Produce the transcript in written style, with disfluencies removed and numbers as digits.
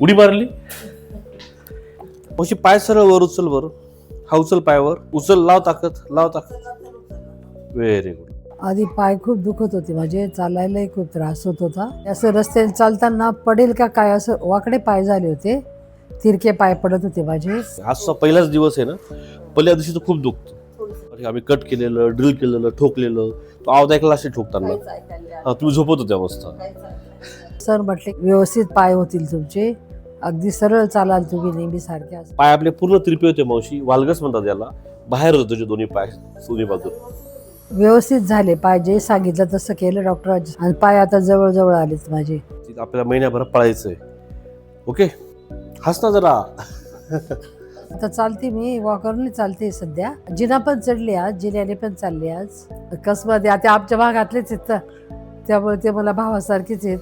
उडी मारली. मावशी पाय सरळ वर उचल बरं. हा उचल पायावर उचल. लाव ताकद लाव ताकद. Very good. आधी पाय खूप दुखत होते माझे, चालायलाही खूप त्रास होत होता. असं रस्त्याने चालताना पडेल का काय असं वाकडे पाय झाले होते, तिरके पाय पडत होते माझे. आजचा पहिलाच दिवस आहे ना, पहिल्या दिवशी तर खूप दुखतं. आम्ही कट केलेलं, ड्रिल केलेलं, ठोकलेलं, तो आवाज ऐकला असेल ठोकताना. हा, तुम्ही झोपत होत्या मस्त. सर म्हटले व्यवस्थित पाय होतील तुमचे, अगदी सरळ चालाल तुम्ही नेहमी सारखे. पाय आपले पूर्ण तिरपे होते मावशी, वालगस म्हणतात याला. बाहेर होते तुझे दोन्ही पाय, दोन्ही बाजू. व्यवस्थित झाले पाय, जे सांगितलं तसं केलं डॉक्टरांनी, आणि पाय आता जवळ आलेत माझे. आपल्याला महिन्याभरात पळायचंय. ओके, हस ना जरा. आता चालते मी, वॉकरने चालते सध्या. जिना पण चढले आज, जिन्याने पण चालले आज. कसमध्ये आता आमच्या भागातलेच आहेत, त्यामुळे ते मला भावासारखेच आहेत.